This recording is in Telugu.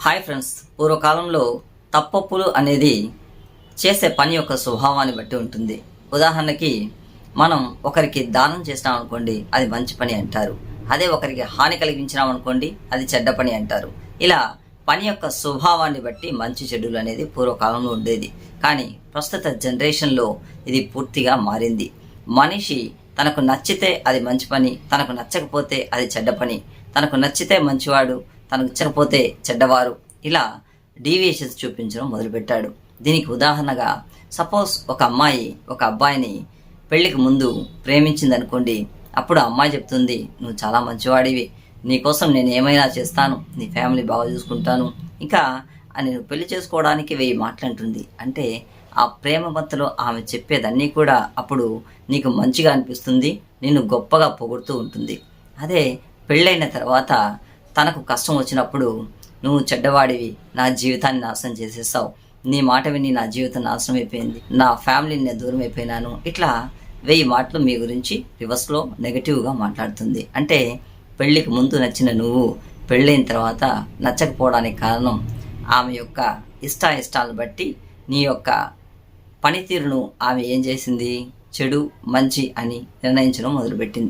హాయ్ ఫ్రెండ్స్, పూర్వకాలంలో తప్పొప్పులు అనేది చేసే పని యొక్క స్వభావాన్ని బట్టి ఉంటుంది. ఉదాహరణకి మనం ఒకరికి దానం చేసినాం అనుకోండి, అది మంచి పని అంటారు. అదే ఒకరికి హాని కలిగించినాం అనుకోండి, అది చెడ్డ పని అంటారు. ఇలా పని యొక్క స్వభావాన్ని బట్టి మంచి చెడులు అనేది పూర్వకాలంలో ఉండేది. కానీ ప్రస్తుత జనరేషన్లో ఇది పూర్తిగా మారింది. మనిషి తనకు నచ్చితే అది మంచి పని, తనకు నచ్చకపోతే అది చెడ్డ పని, తనకు నచ్చితే మంచివాడు, తనకు నచ్చకపోతే చెడ్డవారు, ఇలా డీవియేషన్స్ చూపించడం మొదలుపెట్టాడు. దీనికి ఉదాహరణగా సపోజ్ ఒక అమ్మాయి ఒక అబ్బాయిని పెళ్లికి ముందు ప్రేమించింది అనుకోండి. అప్పుడు ఆ అమ్మాయి చెప్తుంది, నువ్వు చాలా మంచివాడివి, నీకోసం నేను ఏమైనా చేస్తాను, నీ ఫ్యామిలీ బాగా చూసుకుంటాను, ఇంకా నేను పెళ్లి చేసుకోవడానికి 1000 మాటలంటుంది. అంటే ఆ ప్రేమ మత్తులో ఆమె చెప్పేదన్నీ కూడా అప్పుడు నీకు మంచిగా అనిపిస్తుంది, నిన్ను గొప్పగా పొగుడుతూ ఉంటుంది. అదే పెళ్ళైన తర్వాత తనకు కష్టం వచ్చినప్పుడు, నువ్వు చెడ్డవాడివి, నా జీవితాన్ని నాశనం చేసేసావు, నీ మాట విని నా జీవితం నాశనం అయిపోయింది, నా ఫ్యామిలీని నేను దూరం అయిపోయినాను, ఇట్లా 1000 మాటలు మీ గురించి రివర్స్లో నెగటివ్గా మాట్లాడుతుంది. అంటే పెళ్ళికి ముందు నచ్చిన నువ్వు పెళ్ళైన తర్వాత నచ్చకపోవడానికి కారణం ఆమె యొక్క ఇష్టాలను బట్టి నీ యొక్క పనితీరును ఆమె ఏం చేసింది, చెడు మంచి అని నిర్ణయించడం మొదలుపెట్టింది.